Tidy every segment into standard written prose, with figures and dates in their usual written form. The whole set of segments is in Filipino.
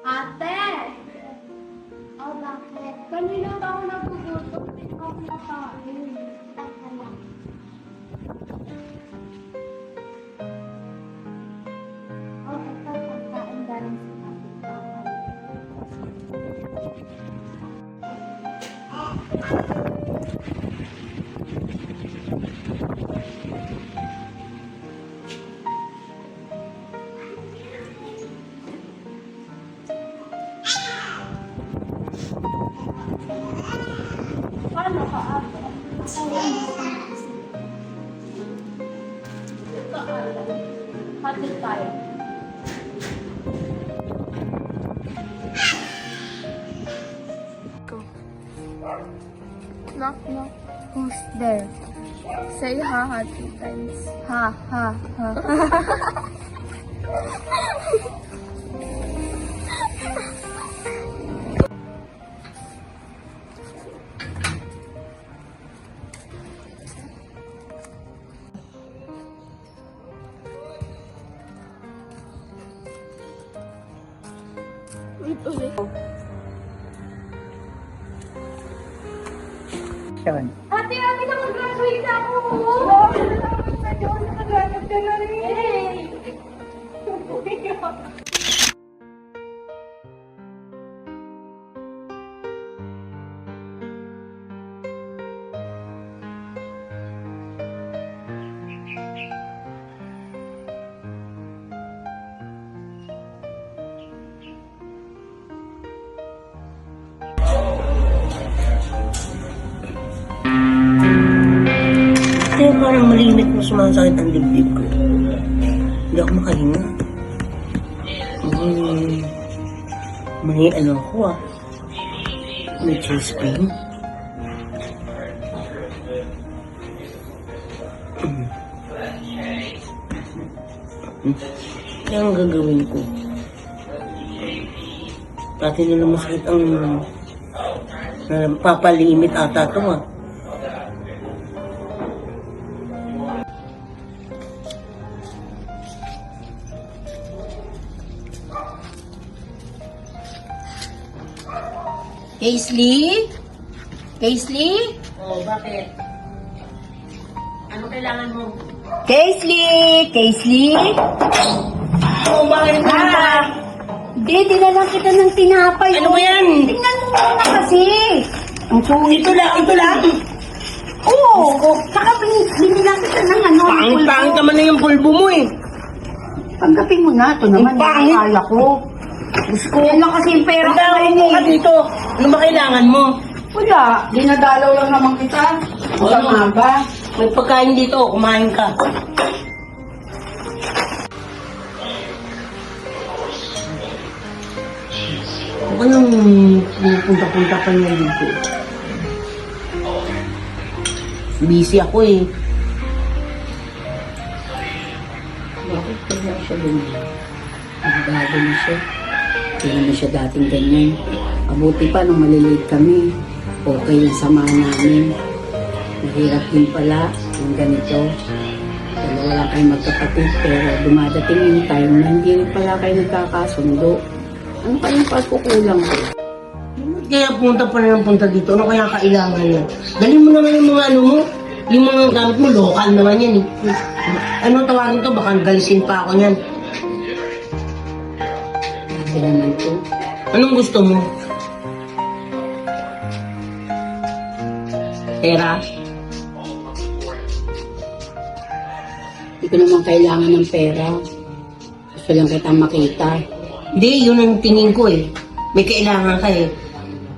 Ate! Oh, bakit? Kanina pa ako nagugutom. Hindi ko ako nakain. Oh, ito pagkain galing sa paano ka, ate? Ito, ate. Hatid tayo. Go. Knock, knock. Who's there? Say ha 3 times. Ha, ha, ha. Wait, ulit. Sean. Ate, nakagraduate na ako! Nakagraduate ka na rin! Yay! Kaya parang malimit mo sumasakit ang dibdib ko. Hindi ako makahinga. May ano ako may chest pain. Kaya ang gagawin ko. Dati na masakit ang papalimit ata ito Kaisley? Kaisley? Oh, bakit? Ano kailangan mo? Kaisley? Kaisley? Oh, bakit na? Hindi, dinalang kita ng tinapay. Ano ba yan? Tingnan mo muna kasi. Ang pungit. Ito lang. Oo. Saka binilang kita ng ano. Pangit naman na yung pulbo mo eh. Tanggapin mo na. Ito naman. Ang pangit. Akala ko. Diyos ko. Yan lang kasi yung pera ko. Pagkain ka dito. Ano ba kailangan mo? Wala. Dinadalaw lang naman kita. Wala nga ba? May pagkain dito. Kumain ka. Ano ba yung punta-punta pa niya dito? Busy ako eh. Bakit kaya siya ganyan? Nagbago na siya. Hindi na siya dating ganyan. Mabuti pa nung maliliit kami. Okay yung samahan namin. Mahirap din pala yung ganito. Dalawa lang kayo magkapatid pero dumadating yung time na hindi rin pala kayo nagkakasundo. Ano kayong pagkukulang ko? Kaya punta pa na ng punta dito. Ano kaya kailangan niya? Dali mo naman yung mga ano mo. Yung mga gamit mo, local naman yan eh. Ano tawagin to? Baka galisin pa ako niyan. Hindi naman to. Anong gusto mo? Pera? Hindi ko naman kailangan ng pera. Gusto lang kita makita. Hindi, yun ang tingin ko eh. May kailangan ka eh.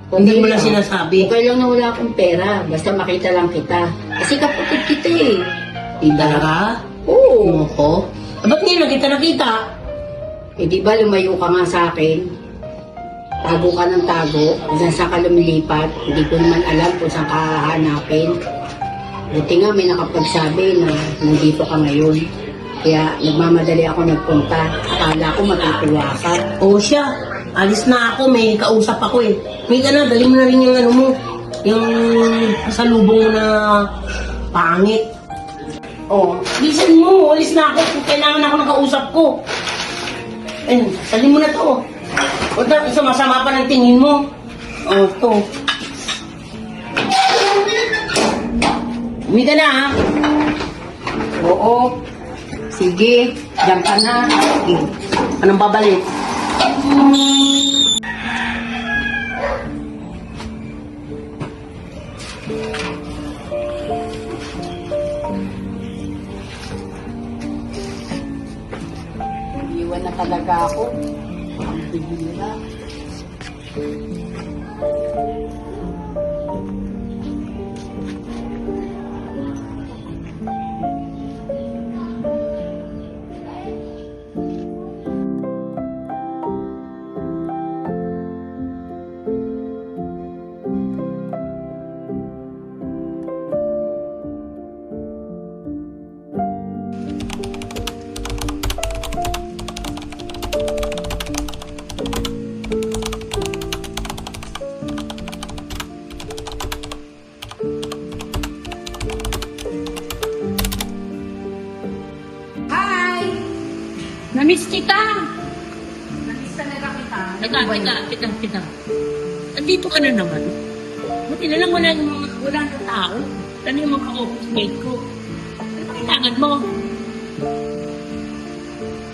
Hindi mo lang sinasabi. Okay lang na wala akong pera. Basta makita lang kita. Kasi kapatid kita eh. Diba? Talaga? Oo. Ako? Ba't ngayon na kita nakita? Eh di ba lumayo ka nga sa akin? tago ka ng tago, kung saan ka lumilipat, hindi ko naman alam kung saan ka hahanapin. Buti nga may nakapagsabi na nandito ka ngayon. Kaya nagmamadali ako nagpunta. Akala ko matutuwa ka. O siya, alis na ako, may kausap ako eh. May ka na, dali mo na rin yung ano mo, yung pasalubong mo na pangit. O, bilisan mo, alis na ako, kung kailangan ako ng kausap ko. Ayun, dali mo na to. O, sumasama pa ng tingin mo. O, to. Umi ka na ha. Oo. Sige, diyan ka na. Anong babalik? Iwan na talaga ako. Ang bihira. Namiss kita! Namiss talaga kita. Teka. Andito ka na naman. Buti na lang wala nang tao. Ano yung mga office mate ko? Ano ba kailangan mo?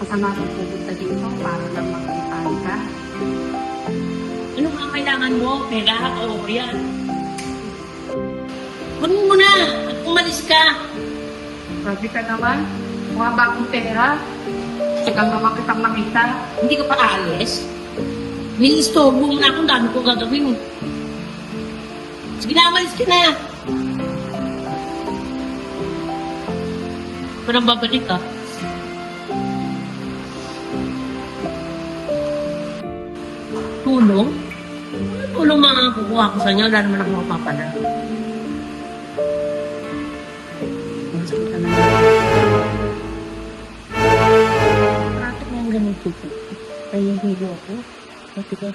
Kasama kong pupunta dito para lang makitaan ka. Ano nga kailangan mo? Pera o yan? Huwag mo muna at umalis ka. Grabe ka naman. Mukha ba akong pera? Tsaka naman kitang makita. Hindi ka pa aalis? Nilistobo mo na akong dami ko gagawin. Sige na, umalis ka na. Parang babalik ka. Tulong? Tulong mga kukuha ko sa inyo, wala naman ako mapapala. Masakit ka naman. Bakit nga ganito po? Ay, hilo ako. Bakit ka?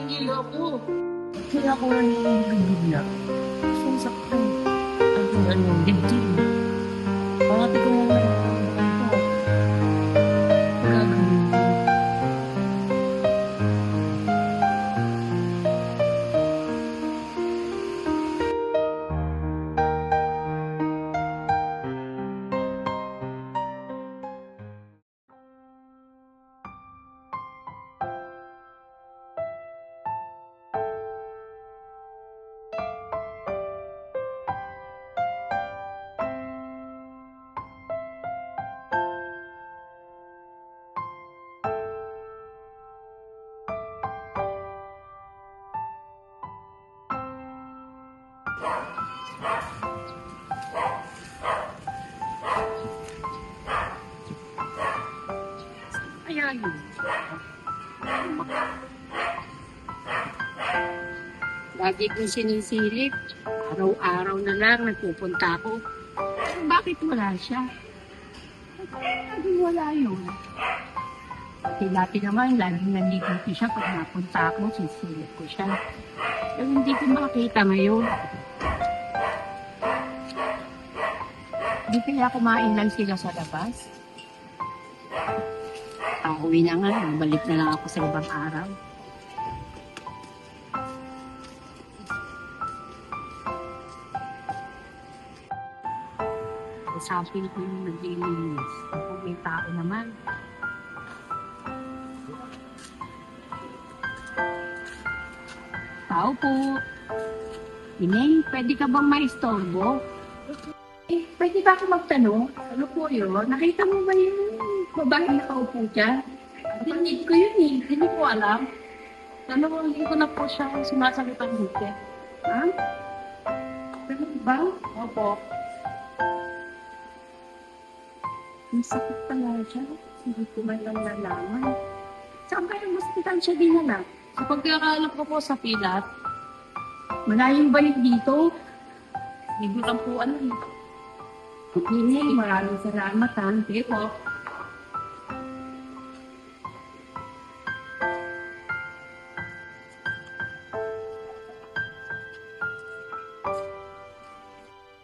Hilo ako. Kaya ako lang yung bibigla. Gusto ang saktan. Ano, dibdib. Pangati ko nga ito. Gagawin ko. Kaya yun. Lagi kong sinisilip. Araw-araw na lang nagpupunta ako. Bakit wala siya? Bakit wala yun? Dati naman, laging nandito siya pag napunta ako, sisilip ko siya. Pero hindi ko makita ngayon. Di kaya kumain lang sila sa labas? Uwi na nga, balik na lang ako sa ibang araw. Usapin ko yung naglilinis. Kung may tao naman. Tao po. Ineng, pwede ka bang maistorbo? Pwede ba ako magtanong? Ano po yun? Nakita mo ba yung babae na kaupo dyan? Dinig ko yun eh. Hindi ko alam. Hindi ko na po siya sumasagot ang hute. Ha? Ganun ba? Opo. Ang sakit pala siya. Hindi ko man lang nalaman. Saan kayong hospital siya dinala? Sa pagkakaalam ko po sa Pilat, malayong balik dito. Hindi ko lang po ano eh. Hindi, maraming salamat ha. Sige po.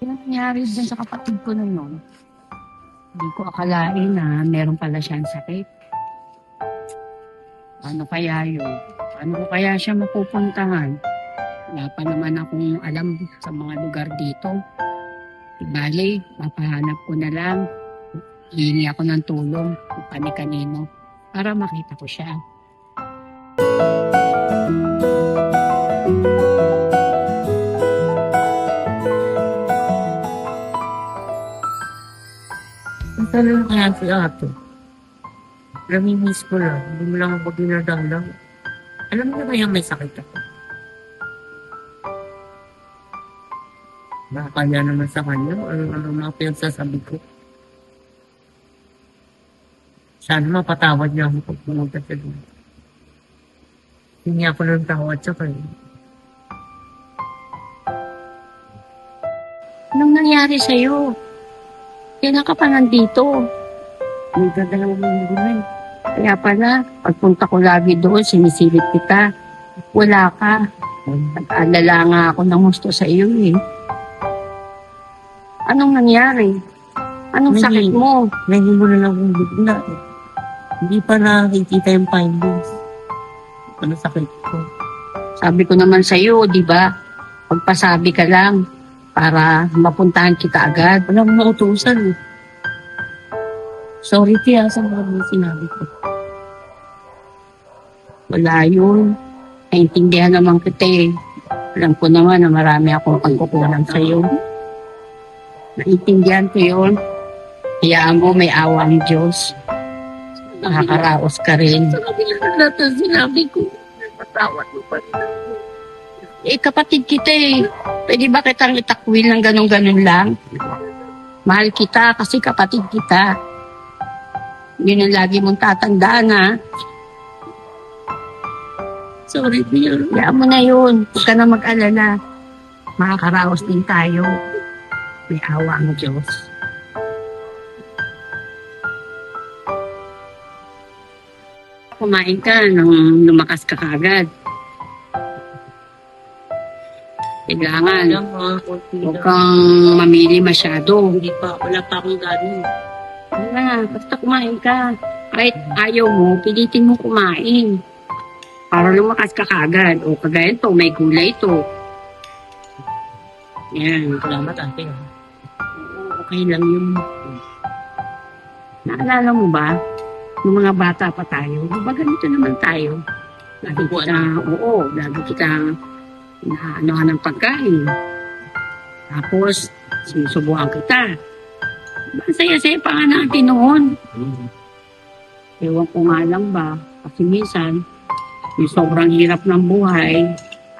Yung nangyari dyan sa kapatid ko na yun, hindi ko akalain na meron pala siyang sakit. Ano kaya yun? Ano ko kaya siya mapupuntahan? Wala pa naman akong alam sa mga lugar dito. Bale, mapahanap ko na lang. Hihingi ako ng tulong kung kani-kanino para makita ko siya. Ang tanong kaya si ate. Namimiss ko lang. Hindi mo lang ako dinadalang. Alam mo na ba yung may sakit ako? Nakakaya naman sa kanya. Ano mga pinagsasabi ko. Sana mapatawad niya ako pag pumunta siya doon. Hindi ako ng tawad sa kanya. Anong nangyari sa'yo? Kailan ka pa nandito? May dadalawang linggo na eh. Kaya pala, pagpunta ko lagi doon, sinisilip kita. Wala ka. Nag-alala nga ako ng gusto sa iyo eh. Anong nangyari? Anong sakit mo? Ngayon mo na lang kung bigla eh. Hindi pa nakikita yung findings. Ano sakit ko? Sabi ko naman sa iyo, di ba? Pagpasabi ka lang para mapuntahan kita agad. Wala akong nautusan eh. Sorry Tia sa mga sinabi ko. Wala yun. Naintindihan naman kita eh. Alam ko naman na marami akong pagkukulang sa iyo. Naintindihan ko yun. Hayaan mo, may awa ang Diyos. Nakakaraos ka rin. Sa kabila na lahat ng sinabi ko, patawad mo pa rin. Eh, kapatid kita eh. Pwede ba kitang itakwil ng ganun-ganun lang? Mahal kita kasi kapatid kita. Yun ang lagi mong tatandaan ha. Sorry Tia. Hayaan mo na yun. Huwag ka na mag-alala. Makakaraos din tayo. May awa ang Diyos. Kumain ka nang lumakas ka kagad. Kailangan, Alam mo, huwag kang mamili masyado. hindi pa, wala pa akong gano'n. Wala, basta kumain ka. Kahit ayaw mo, pilitin mo kumain. Para lumakas ka kagad. O kagaya ito, may gulay ito. Yan. Salamat ate. Okay lang yun. Naalala mo ba? Nung mga bata pa tayo, di ba ganito naman tayo? Lagi kita inaanohan ng pagkain. Tapos, sinusubukan kita. Ang saya-saya pa nga natin noon. Ewan ko nga lang ba, kasi minsan, yung sobrang hirap ng buhay,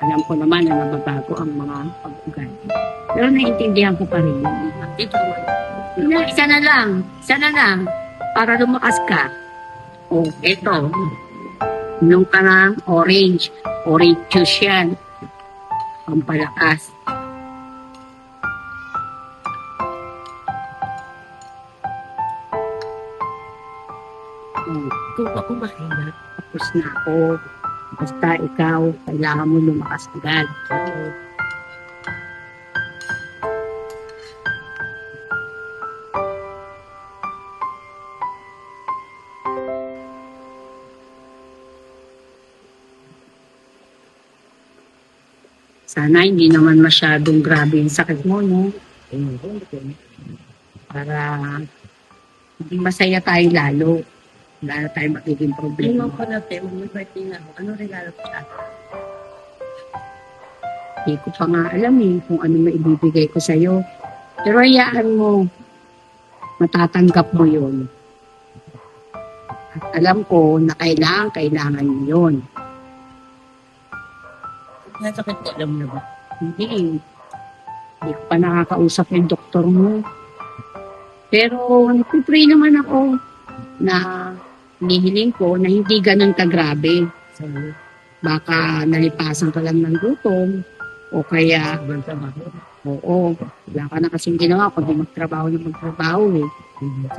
alam ko naman na nababago ang mga pag-ugali. Pero naiintindihan ko pa rin. Isa na lang, para lumakas ka. O, eto, inom ka ng orange juice yan. Pampalakas. Ito ako mahina. Tapos na ako. Basta ikaw, kailangan mo lumakas agad. Sana hindi naman masyadong grabe yung sakit mo, no? Para hindi masaya tayo lalo. Lalo tayo magiging Hindi problema. mo pa natin, mag-birthday na ako. Ano regalo ko sa atin? Hindi ko pa nga alam kung ano maibibigay ko sa'yo. Pero hayaan mo, matatanggap mo yun. At alam ko na kailangan mo yun. Nasakit ko, alam na ba? Hindi. Hindi ko pa nakakausap yung doktor mo. Pero nagpipray naman ako na hinihiling ko na hindi ganun kagrabe. Sabi, Baka nalipasan ka lang ng gutom o kaya, oo, wala ka na kasing ginawa pag magtrabaho eh.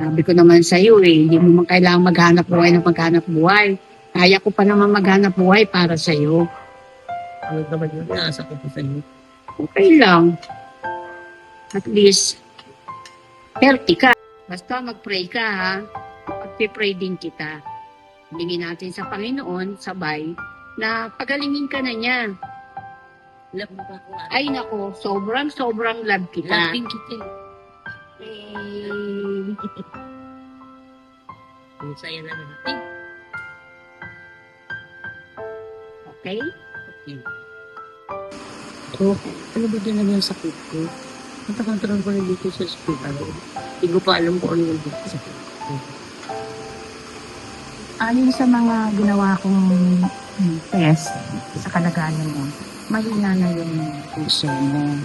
Sabi ko naman sa iyo hindi mo man kailangang maghanap buhay ng maghanap buhay. Kaya ko pa naman maghanap buhay para sa iyo. ano naman yun, nasa ko po sa inyo. Okay lang. At least, healthy ka. Basta mag-pray ka ha. Pag-pray din kita. Hilingin natin sa Panginoon, sabay, na pagalingin ka na niya. Alam mo ba kung ano? Ay nako, sobrang love kita. Love din kita. Ang saya na natin. Okay? Okay. So, ano ba din naman yung sakit ko? Natakantaran ko na dito sa hospital. Hindi ko pa alam kung ano yung sakit ko. Ayon sa mga ginawa kong test sa kalagayan mo, mahina na yung puso mo.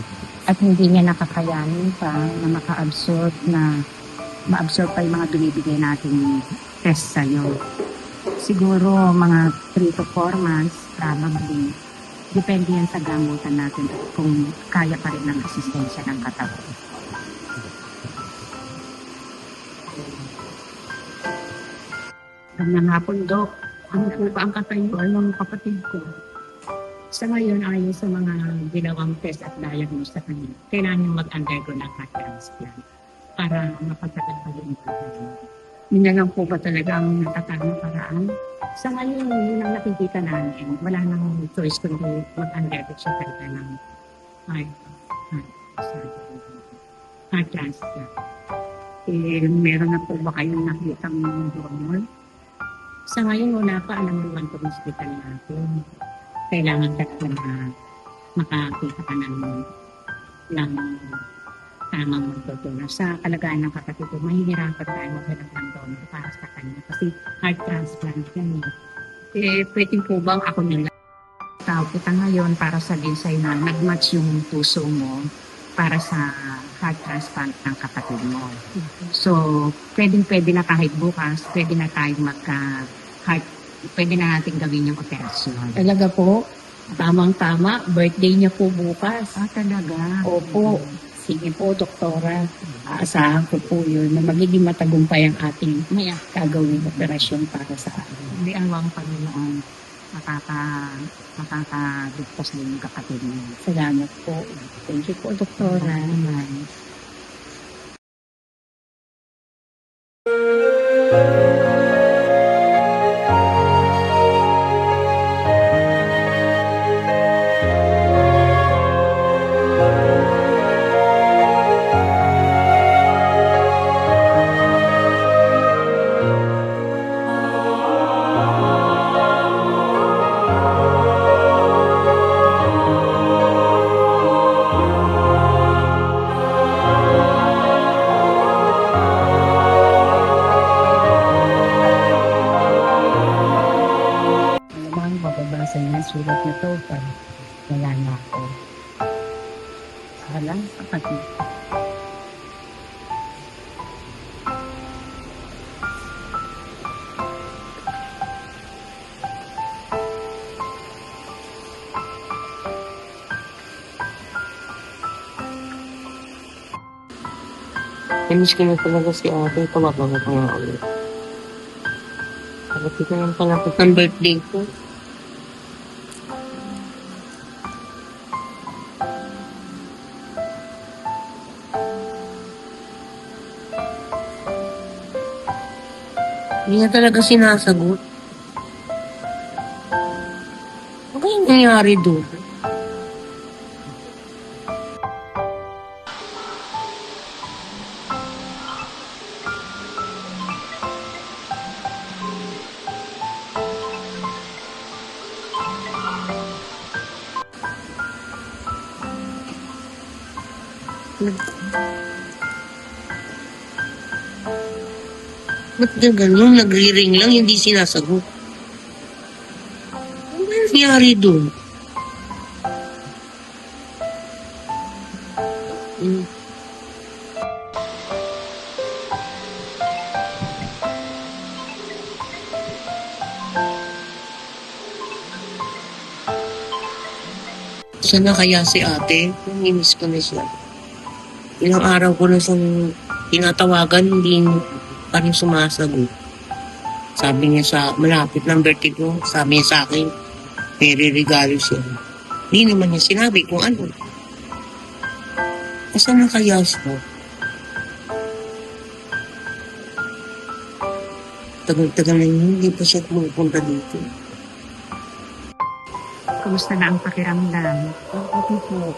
At hindi niya nakakayanin pa na ma-absorb pa yung mga binibigay nating test sa'yo. Siguro mga 3 to 4 months, probably. Depende yan sa gamutan natin kung kaya pa rin ng resistensya ng katawan. Magandang hapon, Dok. Ano po ba ang katayuan ng kapatid ko? Sa ngayon, ayon sa mga ginawang test at diagnose sa kanya, kailangan niyang mag-undergo ng heart transplant para mapagtagal pa yung buhay. Yun na lang po ba talaga ang natatanging paraan? Sa ngayon, yun ang nakikita namin. Wala nang choice kundi mag-undergo siya talaga ng heart transplant. Meron na po ba kayong nakitang donor? Sa ngayon, wala pa. Alam naman po ng hospital natin. Kailangan talaga na makakita ka ng tamang magtutulong. Sa kalagayan ng kapatid ko, mahihirapan tayo maghanap ng donor para sa kanya. Kasi heart transplant yan. Pwede po bang ako nila? Tawag kita ngayon para sabihin sa'yo na nag-match yung puso mo para sa heart transplant ng kapatid mo. So, pwede na kahit bukas, pwede na tayo pwede na natin gawin yung operasyon. Talaga po? Tamang-tama. Birthday niya po bukas. Talaga? Opo. Sige po, doktora. Aasahan ko po yun na magiging matagumpay ang ating gagawin operasyon para sa akin. Hindi ang wang Panginoon makakadugtos din yung kapatid mo. Salamat po. Thank you po, doktora. Alam mo, mababasa niya sulat na to. Wala na ako. Wala, kapatid. Finish ko na talaga si ate. Tumabang ko nga ulit. Kapatid ko lang palapit ng birthday ko. Hindi niya talaga sinasagot. Ano kayong nangyari doon? Ba't na ganun? Nagri-ring lang, hindi sinasagot. Ano ba nangyari doon? Hmm. Saan na kaya si ate? Namimiss ko na siya. Ilang araw ko na siyang tinatawagan, hindi pa rin sumasagot. Sabi niya sa malapit ng birthday ko, sabi niya sa akin, may regalo siya. Hindi naman niya sinabi kung ano. Saan na kaya siya? Tagal-tagal na yun, hindi pa siya pumupunta dito. Kumusta na ang pakiramdam? Okay po.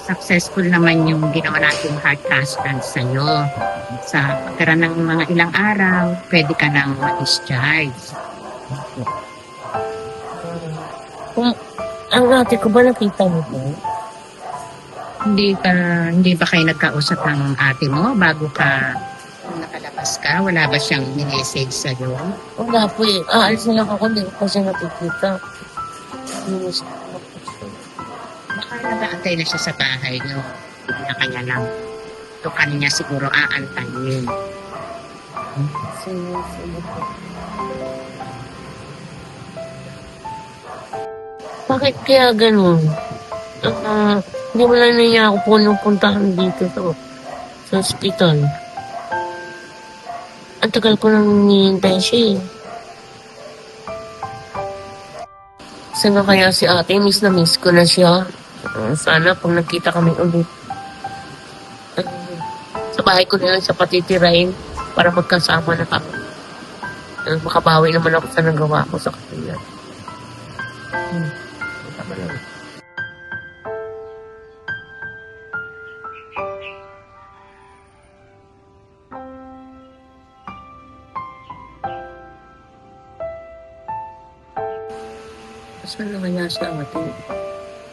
Successful naman yung ginawa nating heart transplant sa'yo. Sa pagkara ng mga ilang araw, pwede ka nang ma-discharge. Kung ang ate ko ba nakita mo po? Hindi ba kayo nagkausap ng ate mo bago ka nakalabas ka? Wala ba siyang message sa'yo? Wala po eh. Aalis na lang ako, hindi ko pa siya nakikita. Baka nag-aantay na siya sa bahay niyo. Na kanya lang. Ito kanya siguro aantayin. Sige. Bakit kaya ganun? Hindi mo lang niya ako pupuntahan dito sa hospital. Ang tagal ko nang hinihintay siya eh. Saan na kaya si ate? Miss na miss ko na siya. Sana pag nagkita kami ulit. Sa bahay ko na lang siya patitirain para magkasama na kami. Makabawi naman ako sa nagawa ko sa kanila. Tama lang. Saan na kaya siya ate?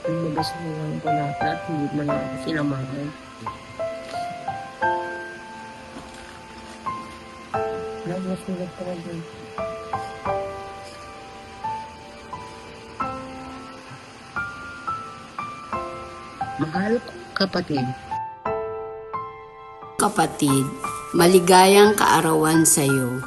Lumabas na lang ko lahat. Hindi man lang ako sinamahan. Labas na lang pala dun. Mahal ko, kapatid. Kapatid, maligayang kaarawan sa'yo.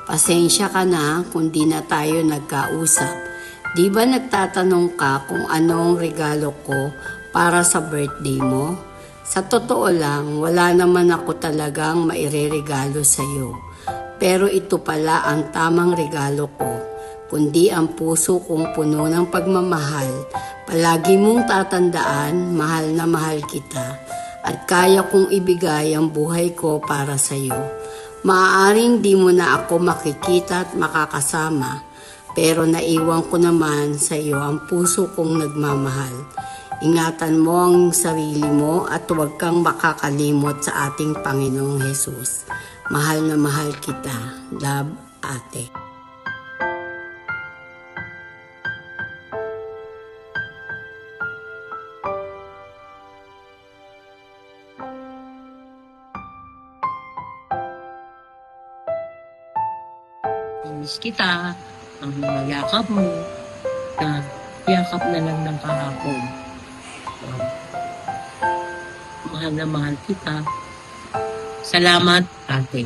Pasensya ka na kung di na tayo nagkausap. Di ba nagtatanong ka kung anong regalo ko para sa birthday mo? Sa totoo lang, wala naman ako talagang maireregalo sa'yo. Pero ito pala ang tamang regalo ko, kundi ang puso kong puno ng pagmamahal. Palagi mong tatandaan, mahal na mahal kita, at kaya kong ibigay ang buhay ko para sa'yo. Maaaring di mo na ako makikita at makakasama, pero naiwan ko naman sa iyo ang puso kong nagmamahal. Ingatan mo ang sarili mo at huwag kang makakalimot sa ating Panginoong Hesus. Mahal na mahal kita. Love, ate. Miss kita. Ang mga yakap mo. Yakap na lang ng kahapon. Mahal na mahal kita. Salamat, ate.